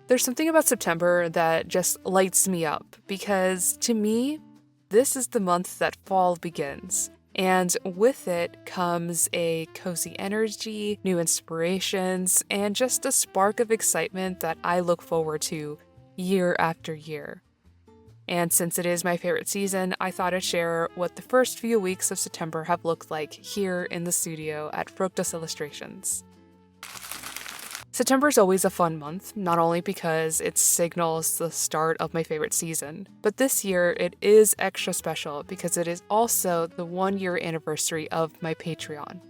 There's something about September that just lights me up because to me, this is the month that fall begins. And with it comes a cozy energy, new inspirations, and just a spark of excitement that I look forward to year after year. And since it is my favorite season, I thought I'd share what the first few weeks of September have looked like here in the studio at Fructus Illustrations. September is always a fun month, not only because it signals the start of my favorite season, but this year it is extra special because it is also the 1-year anniversary of my Patreon.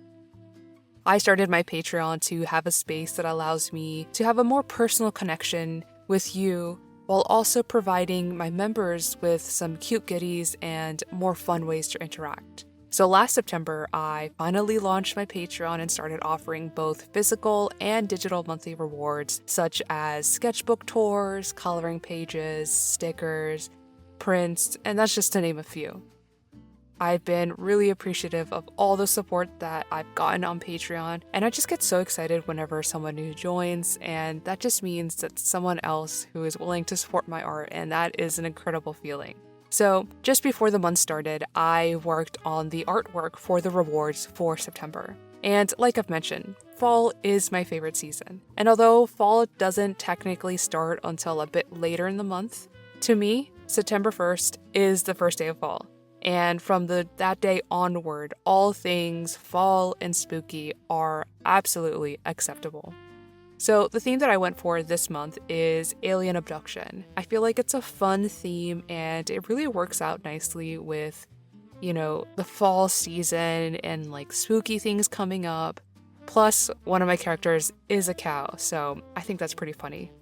I started my Patreon to have a space that allows me to have a more personal connection with you while also providing my members with some cute goodies and more fun ways to interact. So last September, I finally launched my Patreon and started offering both physical and digital monthly rewards, such as sketchbook tours, coloring pages, stickers, prints, and that's just to name a few. I've been really appreciative of all the support that I've gotten on Patreon, and I just get so excited whenever someone new joins, and that just means that someone else who is willing to support my art, and that is an incredible feeling. So, just before the month started, I worked on the artwork for the rewards for September. And like I've mentioned, fall is my favorite season. And although fall doesn't technically start until a bit later in the month, to me, September 1st is the first day of fall. And from that day onward, all things fall and spooky are absolutely acceptable. So the theme that I went for this month is alien abduction. I feel like it's a fun theme and it really works out nicely with, the fall season and like spooky things coming up. Plus, one of my characters is a cow, so I think that's pretty funny.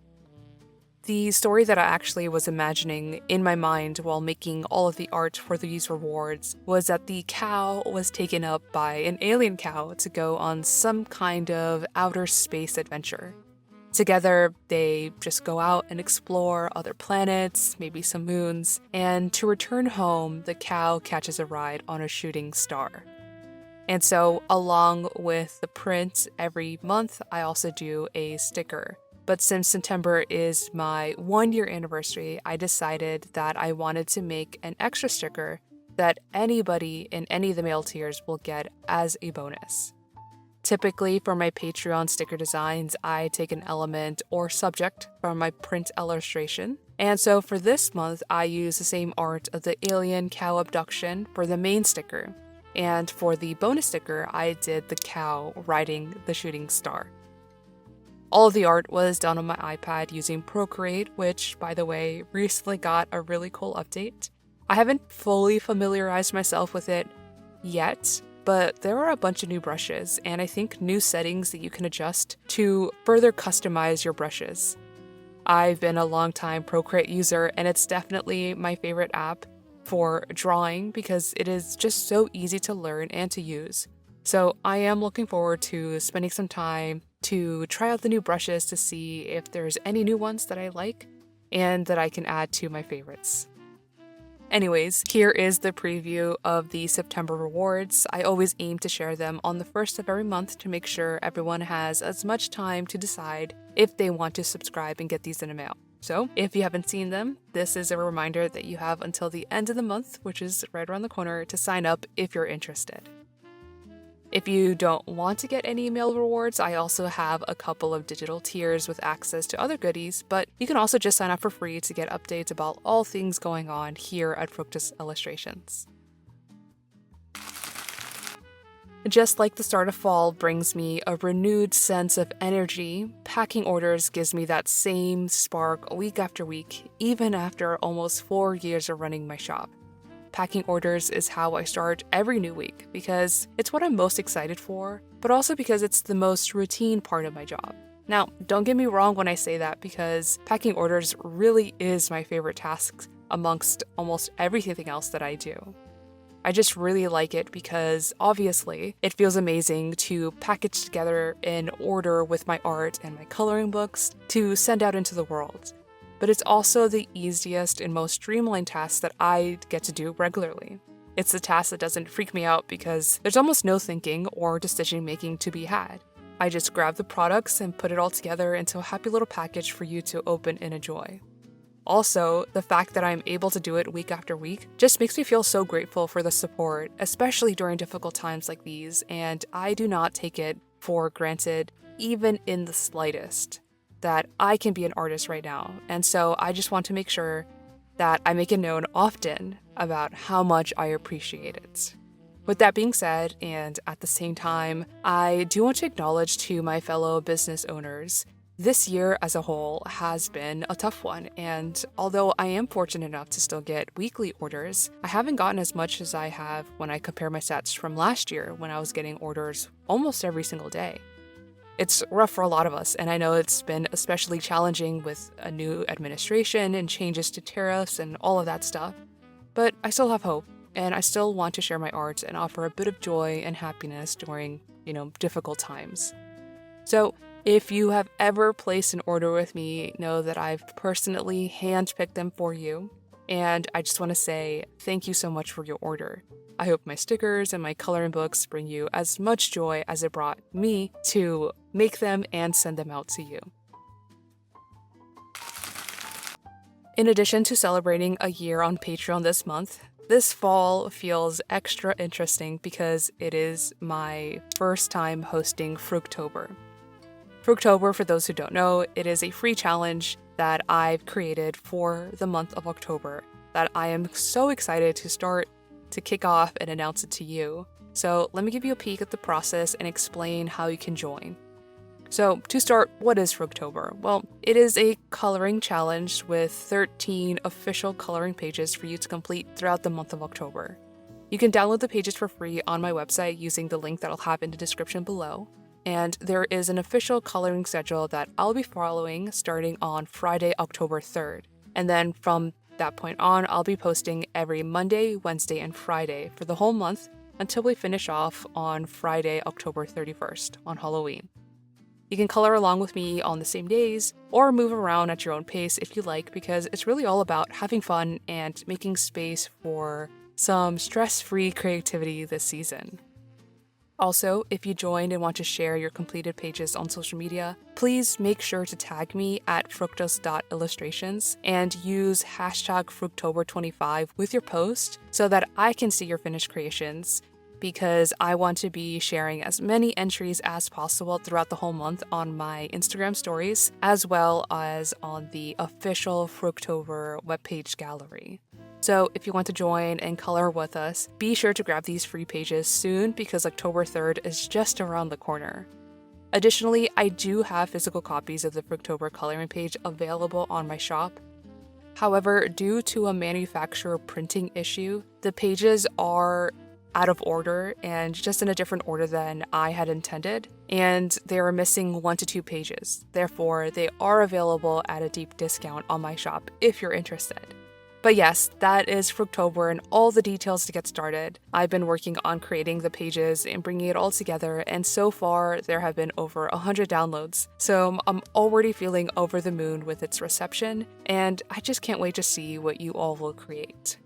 The story that I actually was imagining in my mind while making all of the art for these rewards was that the cow was taken up by an alien cow to go on some kind of outer space adventure. Together, they just go out and explore other planets, maybe some moons, and to return home, the cow catches a ride on a shooting star. And so, along with the print every month, I also do a sticker. But since September is my 1-year anniversary, I decided that I wanted to make an extra sticker that anybody in any of the mail tiers will get as a bonus. Typically, for my Patreon sticker designs, I take an element or subject from my print illustration. And so for this month, I use the same art of the alien cow abduction for the main sticker. And for the bonus sticker, I did the cow riding the shooting star. All of the art was done on my iPad using Procreate, which, by the way, recently got a really cool update. I haven't fully familiarized myself with it yet, but there are a bunch of new brushes, and I think new settings that you can adjust to further customize your brushes. I've been a long-time Procreate user, and it's definitely my favorite app for drawing because it is just so easy to learn and to use. So I am looking forward to spending some time to try out the new brushes to see if there's any new ones that I like and that I can add to my favorites. Anyways, here is the preview of the September rewards. I always aim to share them on the first of every month to make sure everyone has as much time to decide if they want to subscribe and get these in the mail. So, if you haven't seen them, this is a reminder that you have until the end of the month, which is right around the corner, to sign up if you're interested. If you don't want to get any email rewards, I also have a couple of digital tiers with access to other goodies, but you can also just sign up for free to get updates about all things going on here at Fructus Illustrations. Just like the start of fall brings me a renewed sense of energy, packing orders gives me that same spark week after week, even after almost 4 years of running my shop. Packing orders is how I start every new week because it's what I'm most excited for, but also because it's the most routine part of my job. Now, don't get me wrong when I say that because packing orders really is my favorite task amongst almost everything else that I do. I just really like it because obviously it feels amazing to package together an order with my art and my coloring books to send out into the world. But it's also the easiest and most streamlined task that I get to do regularly. It's the task that doesn't freak me out because there's almost no thinking or decision making to be had. I just grab the products and put it all together into a happy little package for you to open and enjoy. Also, the fact that I'm able to do it week after week just makes me feel so grateful for the support, especially during difficult times like these, and I do not take it for granted, even in the slightest, that I can be an artist right now. And so I just want to make sure that I make it known often about how much I appreciate it. With that being said, and at the same time, I do want to acknowledge to my fellow business owners, this year as a whole has been a tough one, and although I am fortunate enough to still get weekly orders, I haven't gotten as much as I have when I compare my stats from last year when I was getting orders almost every single day. It's rough for a lot of us, and I know it's been especially challenging with a new administration and changes to tariffs and all of that stuff, but I still have hope, and I still want to share my art and offer a bit of joy and happiness during, difficult times. So, if you have ever placed an order with me, know that I've personally handpicked them for you, and I just want to say thank you so much for your order. I hope my stickers and my coloring books bring you as much joy as it brought me to make them and send them out to you. In addition to celebrating a year on Patreon this month, this fall feels extra interesting because it is my first time hosting Fructober. Fructober, for those who don't know, it is a free challenge that I've created for the month of October that I am so excited to start to kick off and announce it to you. So let me give you a peek at the process and explain how you can join. So to start, what is Fructober? Well, it is a coloring challenge with 13 official coloring pages for you to complete throughout the month of October. You can download the pages for free on my website using the link that I'll have in the description below. And there is an official coloring schedule that I'll be following starting on Friday, October 3rd. And then from that point on, I'll be posting every Monday, Wednesday, and Friday for the whole month until we finish off on Friday, October 31st on Halloween. You can color along with me on the same days or move around at your own pace if you like, because it's really all about having fun and making space for some stress-free creativity this season. Also, if you joined and want to share your completed pages on social media, please make sure to tag me at fructos.illustrations and use hashtag Fructober25 with your post so that I can see your finished creations, because I want to be sharing as many entries as possible throughout the whole month on my Instagram stories, as well as on the official Fructober webpage gallery. So if you want to join and color with us, be sure to grab these free pages soon because October 3rd is just around the corner. Additionally, I do have physical copies of the Fructober coloring page available on my shop. However, due to a manufacturer printing issue, the pages are out of order and just in a different order than I had intended, and they are missing 1 to 2 pages. Therefore, they are available at a deep discount on my shop if you're interested. But yes, that is Fructober and all the details to get started. I've been working on creating the pages and bringing it all together, and so far there have been over 100 downloads. So I'm already feeling over the moon with its reception, and I just can't wait to see what you all will create.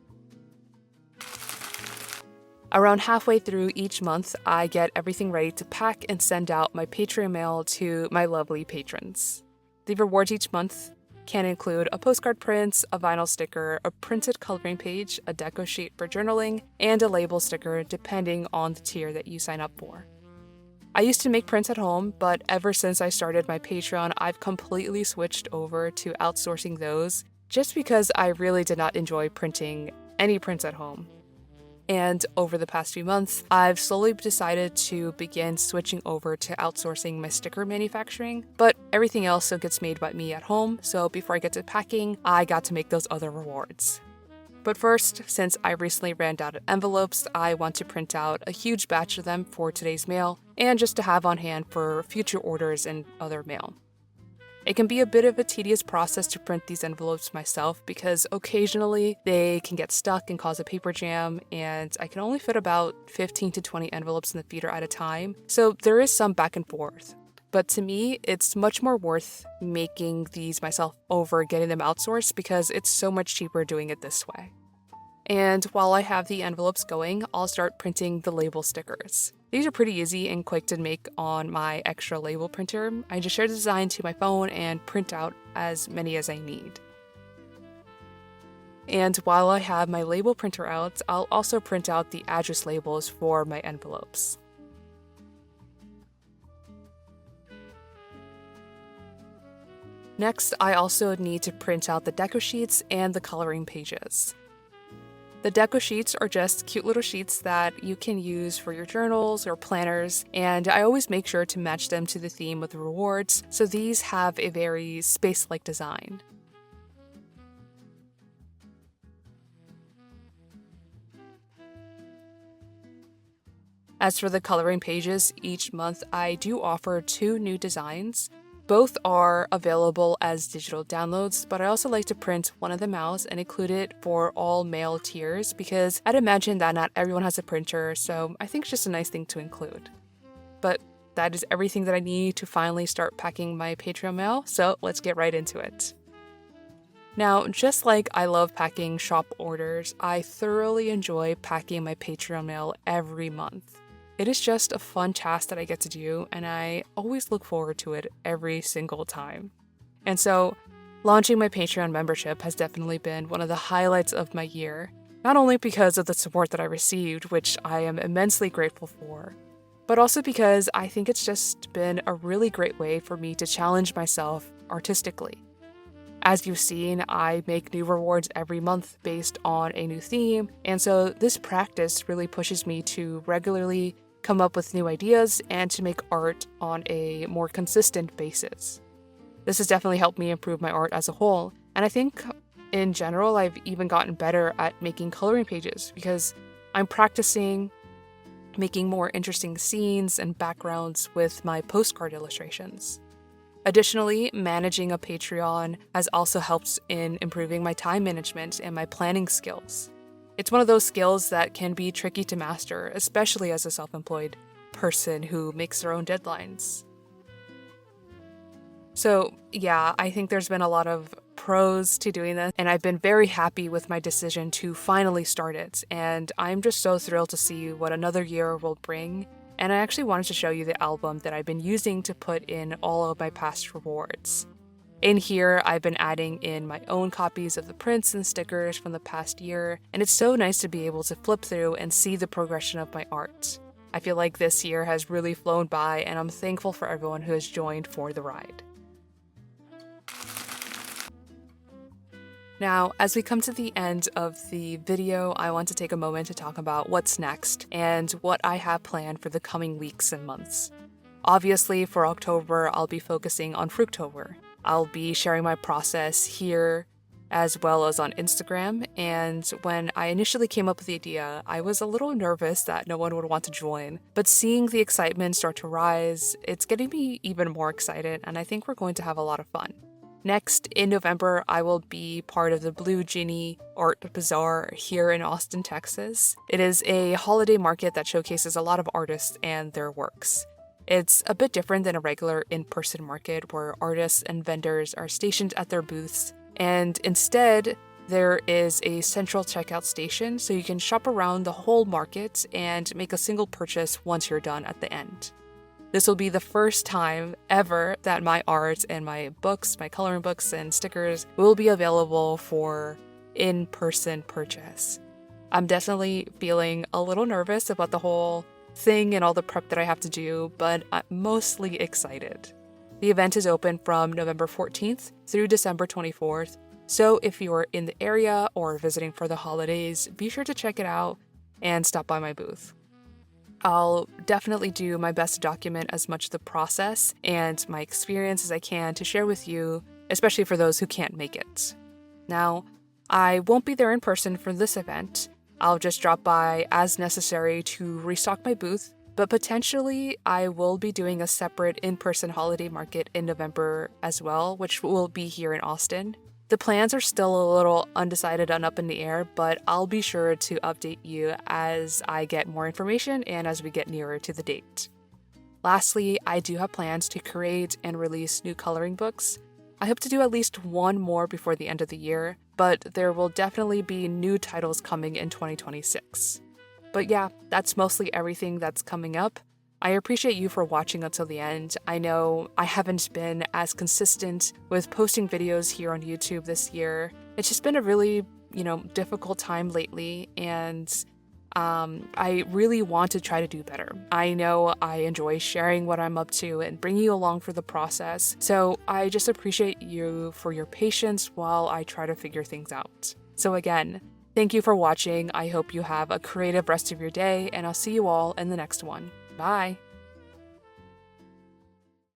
Around halfway through each month, I get everything ready to pack and send out my Patreon mail to my lovely patrons. The rewards each month can include a postcard print, a vinyl sticker, a printed coloring page, a deco sheet for journaling, and a label sticker depending on the tier that you sign up for. I used to make prints at home, but ever since I started my Patreon, I've completely switched over to outsourcing those just because I really did not enjoy printing any prints at home. And over the past few months, I've slowly decided to begin switching over to outsourcing my sticker manufacturing, but everything else still gets made by me at home, so before I get to packing, I got to make those other rewards. But first, since I recently ran out of envelopes, I want to print out a huge batch of them for today's mail, and just to have on hand for future orders and other mail. It can be a bit of a tedious process to print these envelopes myself because occasionally they can get stuck and cause a paper jam, and I can only fit about 15 to 20 envelopes in the feeder at a time, so there is some back and forth. But to me, it's much more worth making these myself over getting them outsourced because it's so much cheaper doing it this way. And while I have the envelopes going, I'll start printing the label stickers. These are pretty easy and quick to make on my extra label printer. I just share the design to my phone and print out as many as I need. And while I have my label printer out, I'll also print out the address labels for my envelopes. Next, I also need to print out the deco sheets and the coloring pages. The deco sheets are just cute little sheets that you can use for your journals or planners, and I always make sure to match them to the theme of the rewards, so these have a very space-like design. As for the coloring pages, each month I do offer 2 new designs. Both are available as digital downloads, but I also like to print one of them out and include it for all mail tiers because I'd imagine that not everyone has a printer, so I think it's just a nice thing to include. But that is everything that I need to finally start packing my Patreon mail, so let's get right into it. Now, just like I love packing shop orders, I thoroughly enjoy packing my Patreon mail every month. It is just a fun task that I get to do, and I always look forward to it every single time. And so, launching my Patreon membership has definitely been one of the highlights of my year, not only because of the support that I received, which I am immensely grateful for, but also because I think it's just been a really great way for me to challenge myself artistically. As you've seen, I make new rewards every month based on a new theme, and so this practice really pushes me to regularly come up with new ideas and to make art on a more consistent basis. This has definitely helped me improve my art as a whole, and I think in general I've even gotten better at making coloring pages because I'm practicing making more interesting scenes and backgrounds with my postcard illustrations. Additionally, managing a Patreon has also helped in improving my time management and my planning skills. It's one of those skills that can be tricky to master, especially as a self-employed person who makes their own deadlines. So yeah, I think there's been a lot of pros to doing this, and I've been very happy with my decision to finally start it, and I'm just so thrilled to see what another year will bring. And I actually wanted to show you the album that I've been using to put in all of my past rewards. In here, I've been adding in my own copies of the prints and stickers from the past year, and it's so nice to be able to flip through and see the progression of my art. I feel like this year has really flown by, and I'm thankful for everyone who has joined for the ride. Now, as we come to the end of the video, I want to take a moment to talk about what's next and what I have planned for the coming weeks and months. Obviously, for October, I'll be focusing on Fructober. I'll be sharing my process here as well as on Instagram, and when I initially came up with the idea, I was a little nervous that no one would want to join, but seeing the excitement start to rise, it's getting me even more excited, and I think we're going to have a lot of fun. Next, in November, I will be part of the Blue Genie Art Bazaar here in Austin, Texas. It is a holiday market that showcases a lot of artists and their works. It's a bit different than a regular in-person market where artists and vendors are stationed at their booths, and instead, there is a central checkout station so you can shop around the whole market and make a single purchase once you're done at the end. This will be the first time ever that my art and my books, my coloring books and stickers will be available for in-person purchase. I'm definitely feeling a little nervous about the whole thing and all the prep that I have to do, but I'm mostly excited. The event is open from November 14th through December 24th, so if you're in the area or visiting for the holidays, be sure to check it out and stop by my booth. I'll definitely do my best to document as much of the process and my experience as I can to share with you, especially for those who can't make it. Now, I won't be there in person for this event. I'll just drop by as necessary to restock my booth, but potentially I will be doing a separate in-person holiday market in November as well, which will be here in Austin. The plans are still a little undecided and up in the air, but I'll be sure to update you as I get more information and as we get nearer to the date. Lastly, I do have plans to create and release new coloring books. I hope to do at least one more before the end of the year, but there will definitely be new titles coming in 2026. But yeah, that's mostly everything that's coming up. I appreciate you for watching until the end. I know I haven't been as consistent with posting videos here on YouTube this year. It's just been a really, difficult time lately, and I really want to try to do better. I know I enjoy sharing what I'm up to and bringing you along for the process, so I just appreciate you for your patience while I try to figure things out. So again, thank you for watching. I hope you have a creative rest of your day, and I'll see you all in the next one. Bye!